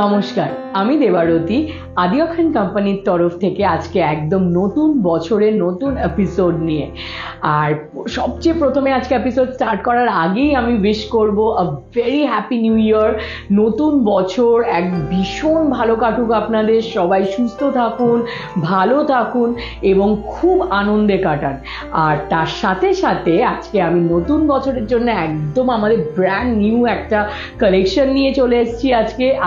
নমস্কার, আমি দেবারতী আদি অখান কোম্পানির তরফ থেকে আজকে একদম নতুন বছরের নতুন এপিসোড নিয়ে। আর সবচেয়ে প্রথমে আজকে এপিসোড স্টার্ট করার আগেই আমি উইশ করব a very happy new year. নতুন বছর এক ভীষণ ভালো কাটুক, আপনাদের সবাই সুস্থ থাকুন, ভালো থাকুন এবং খুব আনন্দে কাটান। আর তার সাথে সাথে আজকে আমি নতুন বছরের জন্য একদম আমাদের ব্র্যান্ড নিউ একটা কালেকশন নিয়ে চলে এসেছি।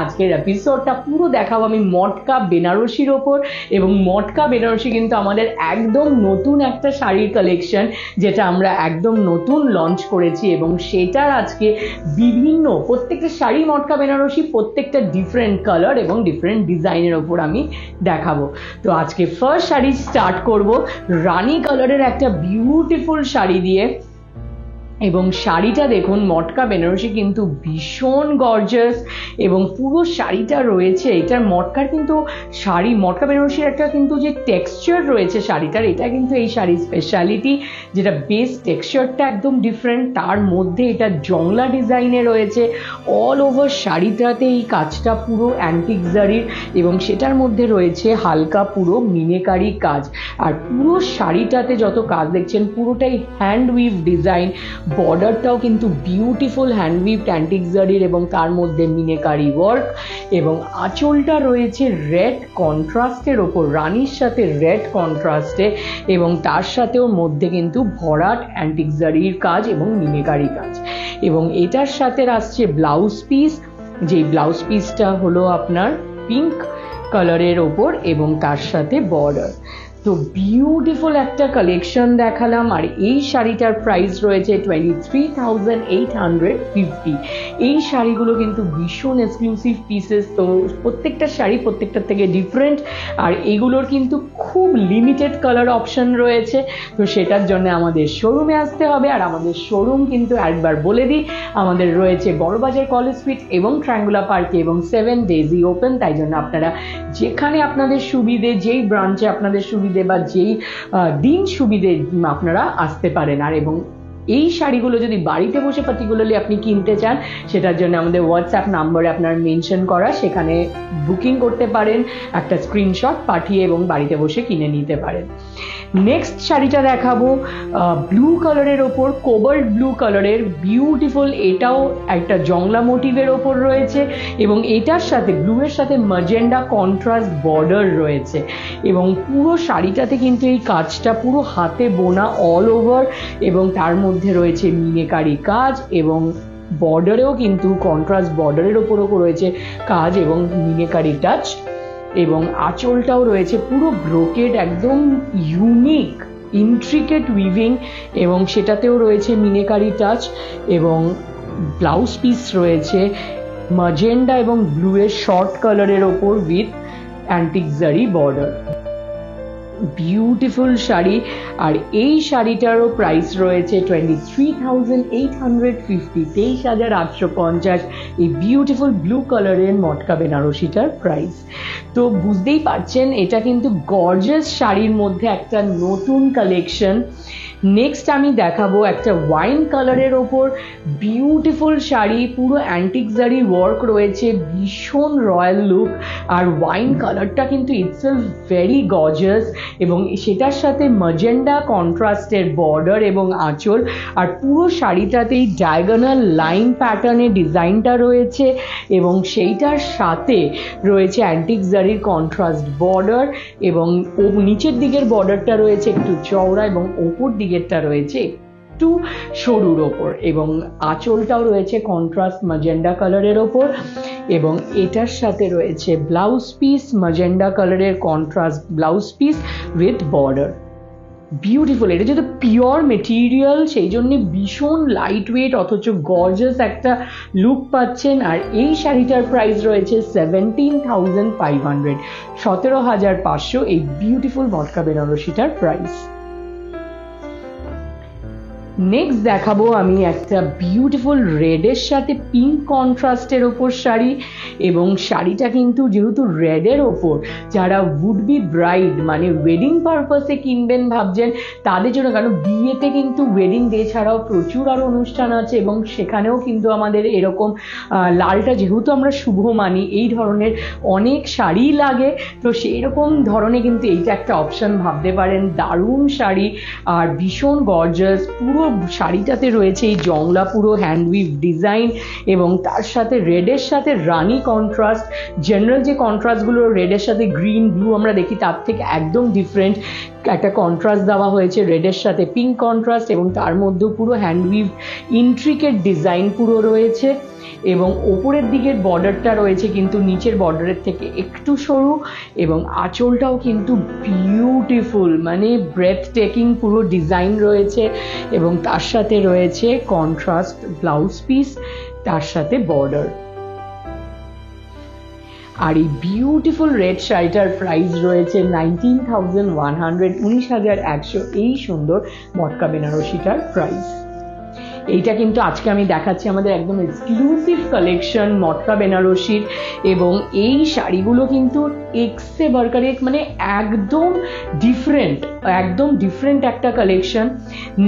আজকের এপিসোডটা পুরো দেখাবো আমি মটকা বেনারসির ওপর, এবং মটকা বেনারসি কিন্তু আমাদের একদম নতুন একটা শাড়ির কালেকশন, যেটা আমরা একদম নতুন লঞ্চ করেছি এবং সেটার আজকে প্রত্যেকটা শাড়ি মটকা বেনারসি প্রত্যেকটা ডিফারেন্ট কালার এবং ডিফারেন্ট ডিজাইনের ওপর আমি দেখাবো। তো আজকে ফার্স্ট শাড়ি স্টার্ট করব রানী কালারের একটা বিউটিফুল শাড়ি দিয়ে। এবং শাড়িটা দেখুন, মটকা বেনারসি কিন্তু ভীষণ গর্জাস এবং পুরো শাড়িটা রয়েছে এটার মটকার কিন্তু মটকা বেনারসির একটা কিন্তু যে টেক্সচার রয়েছে শাড়িটার, এটা কিন্তু এই শাড়ির স্পেশালিটি, যেটা বেস টেক্সচারটা একদম ডিফারেন্ট। তার মধ্যে এটা জংলা ডিজাইনে রয়েছে অল ওভার শাড়িটাতে, এই কাজটা পুরো অ্যান্টিক জারির এবং সেটার মধ্যে রয়েছে হালকা পুরো মিনেকারি কাজ। আর পুরো শাড়িটাতে যত কাজ দেখছেন পুরোটাই হ্যান্ড উইভ ডিজাইন, বর্ডারটাও কিন্তু বিউটিফুল হ্যান্ড উইভ অ্যান্টিক জারির এবং তার মধ্যে মিনেকারি ওয়ার্ক, এবং আঁচলটা রয়েছে রেড কন্ট্রাস্টের ওপর, রানীর সাথে রেড কন্ট্রাস্টে, এবং তার সাথেও মধ্যে কিন্তু ভরাট অ্যান্টিক জারির কাজ এবং মিনেকারি কাজ। এবং এটার সাথে আসছে ব্লাউজ পিস, যেই ব্লাউজ পিসটা হলো আপনার পিঙ্ক কালারের ওপর এবং তার সাথে বর্ডার। তো বিউটিফুল একটা কালেকশন দেখালাম। আর এই শাড়িটার প্রাইস রয়েছে 23,850। এই শাড়িগুলো কিন্তু ভীষণ এক্সক্লুসিভ পিসেস, তো প্রত্যেকটা শাড়ি প্রত্যেকটার থেকে ডিফারেন্ট, আর এগুলোর কিন্তু খুব লিমিটেড কালার অপশন রয়েছে। তো সেটার জন্য আমাদের শোরুমে আসতে হবে। আর আমাদের শোরুম কিন্তু একবার বলে দিই, আমাদের রয়েছে বড়বাজার কলেজ স্ট্রিট এবং ট্রায়াঙ্গুলার পার্কে এবং 7 ডেজই ওপেন। তাই জন্য আপনারা যেখানে আপনাদের সুবিধে, যেই ব্রাঞ্চে আপনাদের সুবিধে বা যেই দিন সুবিধে আপনারা আসতে পারেন। আর এবং এই শাড়িগুলো যদি বাড়িতে বসে পার্টিকুলারলি আপনি কিনতে চান, সেটার জন্য আমাদের হোয়াটসঅ্যাপ নাম্বারে আপনার মেনশন করা, সেখানে বুকিং করতে পারেন, একটা স্ক্রিনশট পাঠিয়ে এবং বাড়িতে বসে কিনে নিতে পারেন। নেক্সট শাড়িটা দেখাবো ব্লু কালারের ওপর, কোবাল্ট ব্লু কালারের বিউটিফুল, এটাও একটা জংলা মোটিভের ওপর রয়েছে এবং এটার সাথে ব্লুয়ের সাথে ম্যাজেন্ডা কন্ট্রাস্ট বর্ডার রয়েছে এবং পুরো শাড়িটাতে কিন্তু এই কাজটা পুরো হাতে বোনা অল ওভার, এবং তার মধ্যে রয়েছে মিনেকারি কাজ এবং বর্ডারেও কিন্তু কন্ট্রাস্ট বর্ডারের ওপরও রয়েছে কাজ এবং মিনেকারি টাচ, এবং আঁচলটাও রয়েছে পুরো ব্রোকেড, একদম ইউনিক ইন্ট্রিকেট উইভিং এবং সেটাতেও রয়েছে মিনেকারি টাচ, এবং ব্লাউজ পিস রয়েছে ম্যাজেন্ডা এবং ব্লুয়ের শর্ট কালারের ওপর উইথ অ্যান্টিক জারি বর্ডার। বিউটিফুল শাড়ি। আর এই শাড়িটারও প্রাইস রয়েছে 23,850, 23,850 এই বিউটিফুল ব্লু কালারের মটকা বেনারসিটার প্রাইস। তো বুঝতেই পারছেন এটা কিন্তু গর্জাস শাড়ির মধ্যে একটা নতুন কালেকশন। নেক্সট আমি দেখাবো একটা ওয়াইন কালারের ওপর বিউটিফুল শাড়ি, পুরো অ্যান্টিক জারি ওয়ার্ক রয়েছে, ভীষণ রয়্যাল লুক, আর ওয়াইন কালারটা কিন্তু ইটসেলফ ভেরি গর্জাস, এবং সেটার সাথে ম্যাজেন্ডা কন্ট্রাস্টের বর্ডার এবং আঁচল, আর পুরো শাড়িটাতেই ডায়াগোনাল লাইন প্যাটার্নের ডিজাইনটা রয়েছে এবং সেইটার সাথে রয়েছে অ্যান্টিক জারির কন্ট্রাস্ট বর্ডার, এবং নিচের দিকের বর্ডারটা রয়েছে একটু চওড়া এবং ওপর দিকেরটা রয়েছে একটু সরুর ওপর, এবং আঁচলটাও রয়েছে কন্ট্রাস্ট ম্যাজেন্ডা কালারের ওপর, এবং এটার সাথে রয়েছে ব্লাউজ পিস ম্যাজেন্ডা কালারের contrast blouse piece with border. Beautiful, এটা যেহেতু পিওর মেটেরিয়াল সেই জন্য ভীষণ লাইট ওয়েট অথচ গর্জাস একটা লুক পাচ্ছেন। আর এই শাড়িটার প্রাইস রয়েছে 17,500, 17,500 এই বিউটিফুল মটকা বেনারসিটার প্রাইস। নেক্সট দেখাবো আমি একটা বিউটিফুল রেডের সাথে পিঙ্ক কন্ট্রাস্টের ওপর শাড়ি, এবং শাড়িটা কিন্তু যেহেতু রেডের ওপর, যারা উড বি ব্রাইড মানে ওয়েডিং পারপাসে কিনবেন ভাবছেন তাদের জন্য, কারণ বিয়েতে কিন্তু ওয়েডিং ডে ছাড়াও প্রচুর আরও অনুষ্ঠান আছে এবং সেখানেও কিন্তু আমাদের এরকম লালটা যেহেতু আমরা শুভ মানি, এই ধরনের অনেক শাড়ি লাগে, তো সেই রকম ধরনের কিন্তু এইটা একটা অপশন ভাবতে পারেন। দারুণ শাড়ি আর ভীষণ গর্জাস, পুরো শাড়িটাতে রয়েছে এই জংলা পুরো হ্যান্ডউইভ ডিজাইন, এবং তার সাথে রেডের সাথে রানি কন্ট্রাস্ট। জেনারেল যে কন্ট্রাস্টগুলো রেডের সাথে গ্রিন ব্লু আমরা দেখি তার থেকে একদম ডিফারেন্ট একটা কন্ট্রাস্ট দেওয়া হয়েছে রেডের সাথে পিঙ্ক কন্ট্রাস্ট, এবং তার মধ্যেও পুরো হ্যান্ডউইভ ইন্ট্রিকেট ডিজাইন পুরো রয়েছে, এবং ওপরের দিকের বর্ডারটা রয়েছে কিন্তু নিচের বর্ডারের থেকে একটু সরু, এবং আঁচলটাও কিন্তু বিউটিফুল মানে ব্রেথ টেকিং পুরো ডিজাইন রয়েছে, এবং তার সাথে রয়েছে কন্ট্রাস্ট ব্লাউজ পিস, তার সাথে বর্ডার। আর এই বিউটিফুল রেড শাড়িটার প্রাইস রয়েছে 19,100, 19,100 এই সুন্দর মটকা বেনারসিটার প্রাইস। এইটা কিন্তু আজকে আমি দেখাচ্ছি আমাদের একদম এক্সক্লুসিভ কালেকশন মটকা বেনারসির, এবং এই শাড়িগুলো কিন্তু এক্সে বার্কারে মানে একদম ডিফারেন্ট একটা কালেকশন।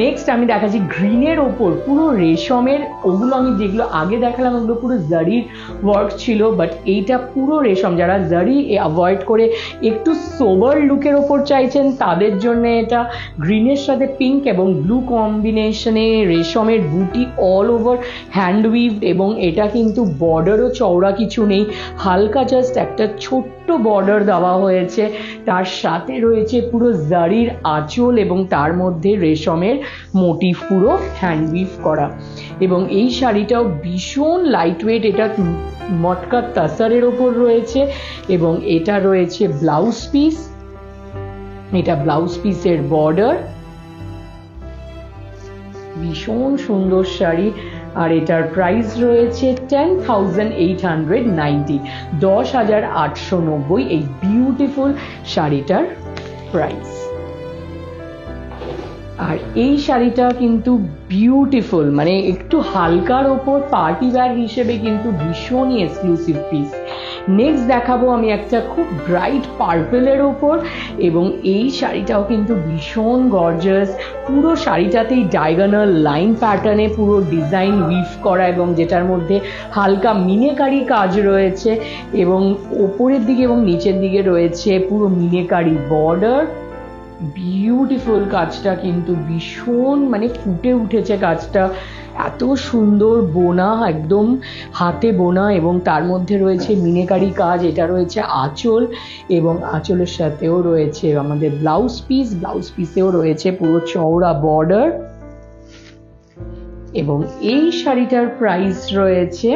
নেক্সট আমি দেখাচ্ছি গ্রিনের ওপর পুরো রেশমের, ওগুলো আমি যেগুলো আগে দেখালাম ওগুলো পুরো জারির ওয়ার্ক ছিল, বাট এইটা পুরো রেশম, যারা জারি অ্যাভয়েড করে একটু সোবার লুকের ওপর চাইছেন তাদের জন্য এটা গ্রিনের সাথে পিঙ্ক এবং ব্লু কম্বিনেশনে রেশমের বুটি অল ওভার হ্যান্ডউইভ, এবং এটা কিন্তু বর্ডারও চওড়া কিছু নেই, হালকা জাস্ট একটা ছোট্ট বর্ডার দেওয়া হয়েছে, তার সাথে রয়েছে পুরো জারির আঁচল এবং তার মধ্যে রেশমের মোটিভ পুরো হ্যান্ডউইভ করা। এবং এই শাড়িটাও ভীষণ লাইট ওয়েট, এটা মটকা তাসারের ওপর রয়েছে, এবং এটা রয়েছে ব্লাউজ পিস, এটা ব্লাউজ পিসের বর্ডার, ভীষণ সুন্দর শাড়ি। আর এটার প্রাইস রয়েছে 10,890, 10,890 এই বিউটিফুল শাড়িটার প্রাইস। আর এই শাড়িটা কিন্তু বিউটিফুল মানে একটু হালকার ওপর পার্টি ওয়্যার হিসেবে কিন্তু ভীষণই এক্সক্লুসিভ পিস। নেক্সট দেখাবো আমি একটা খুব ব্রাইট পার্পেলের ওপর, এবং এই শাড়িটাও কিন্তু ভীষণ গর্জাস, পুরো শাড়িটাতেই ডায়াগোনাল লাইন প্যাটার্নে পুরো ডিজাইন উইভ করা, এবং যেটার মধ্যে হালকা মিনেকারি কাজ রয়েছে, এবং ওপরের দিকে এবং নিচের দিকে রয়েছে পুরো মিনেকারি বর্ডার। বিউটিফুল কাজটা কিন্তু ভীষণ মানে ফুটে উঠেছে কাজটা, এত সুন্দর বোনা, একদম হাতে বোনা, এবং তার মধ্যে রয়েছে মিনেকারি কাজ। এটা রয়েছে আঁচল, এবং আঁচলের সাথেও রয়েছে আমাদের ব্লাউজ পিস, ব্লাউজ পিসেও রয়েছে পুরো চওড়া বর্ডার। এবং এই শাড়িটার প্রাইস রয়েছে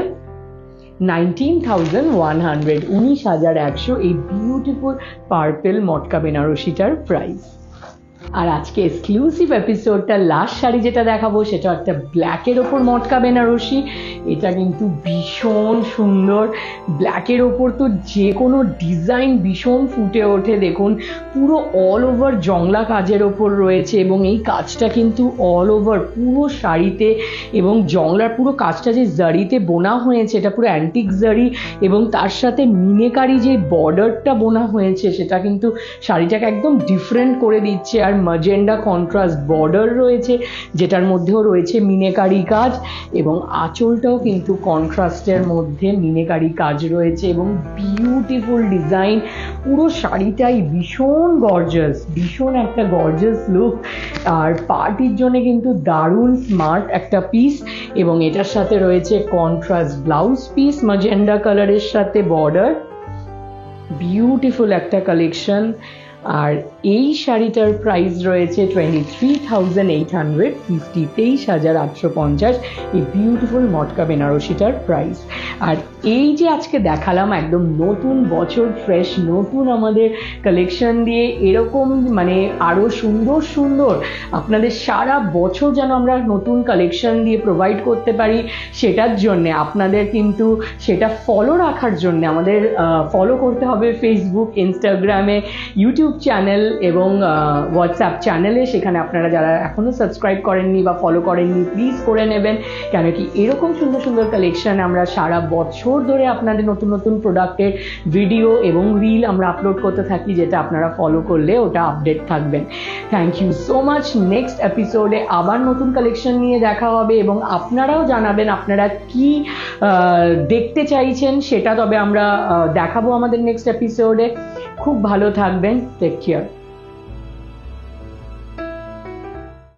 19,100, 19,100 এই বিউটিফুল পার্পেল মটকা বেনারসিটার প্রাইস। আর আজকে এক্সক্লুসিভ এপিসোডটা লাস্ট শাড়ি যেটা দেখাবো সেটা একটা ব্ল্যাকের ওপর মটকা বেনারসি। এটা কিন্তু ভীষণ সুন্দর, ব্ল্যাকের ওপর তো যে কোনো ডিজাইন ভীষণ ফুটে ওঠে। দেখুন পুরো অল ওভার জংলা কাজের ওপর রয়েছে, এবং এই কাজটা কিন্তু অল ওভার পুরো শাড়িতে, এবং জংলার পুরো কাজটা যে জারিতে বোনা হয়েছে এটা পুরো অ্যান্টিক জারি, এবং তার সাথে মিনেকারি যে বর্ডারটা বোনা হয়েছে সেটা কিন্তু শাড়িটাকে একদম ডিফারেন্ট করে দিচ্ছে। আর ম্যাজেন্ডা কন্ট্রাস্ট বর্ডার রয়েছে যেটার মধ্যেও রয়েছে মিনেকারি কাজ, এবং আঁচলটাও কিন্তু কন্ট্রাস্টের মধ্যে মিনেকারি কাজ রয়েছে, এবং বিউটিফুল ডিজাইন। পুরো শাড়িটাই ভীষণ গর্জাস, ভীষণ একটা গর্জাস লুক, আর পার্টির জন্য কিন্তু দারুণ স্মার্ট একটা পিস। এবং এটার সাথে রয়েছে কন্ট্রাস্ট ব্লাউজ পিস ম্যাজেন্ডা কালারের সাথে বর্ডার, বিউটিফুল একটা কালেকশন। আর এই শাড়িটার প্রাইস রয়েছে 23,850, 23,850 এই বিউটিফুল মটকা বেনারসিটার প্রাইস। আর এই যে আজকে দেখালাম একদম নতুন বছর ফ্রেশ নতুন আমাদের কালেকশন দিয়ে, এরকম মানে আরও সুন্দর সুন্দর আপনাদের সারা বছর যেন আমরা নতুন কালেকশন দিয়ে প্রোভাইড করতে পারি, সেটার জন্যে আপনাদের কিন্তু সেটা ফলো রাখার জন্য আমাদের ফলো করতে হবে ফেসবুক, ইনস্টাগ্রামে, ইউটিউব ইউটিউব চ্যানেল এবং হোয়াটসঅ্যাপ চ্যানেলে, সেখানে আপনারা যারা এখনও সাবস্ক্রাইব করেননি বা ফলো করেননি প্লিজ করে নেবেন, কেন কি এরকম সুন্দর সুন্দর কালেকশন আমরা সারা বছর ধরে আপনাদের নতুন নতুন প্রোডাক্টের ভিডিও এবং রিল আমরা আপলোড করতে থাকি, যেটা আপনারা ফলো করলে ওটা আপডেট থাকবেন। Thank you so much. Next এপিসোডে আবার নতুন কালেকশন নিয়ে দেখা হবে এবং আপনারাও জানাবেন আপনারা কি দেখতে চাইছেন, সেটা তবে আমরা দেখাবো আমাদের নেক্সট এপিসোডে। খুব ভালো থাকবেন, টেক কেয়ার।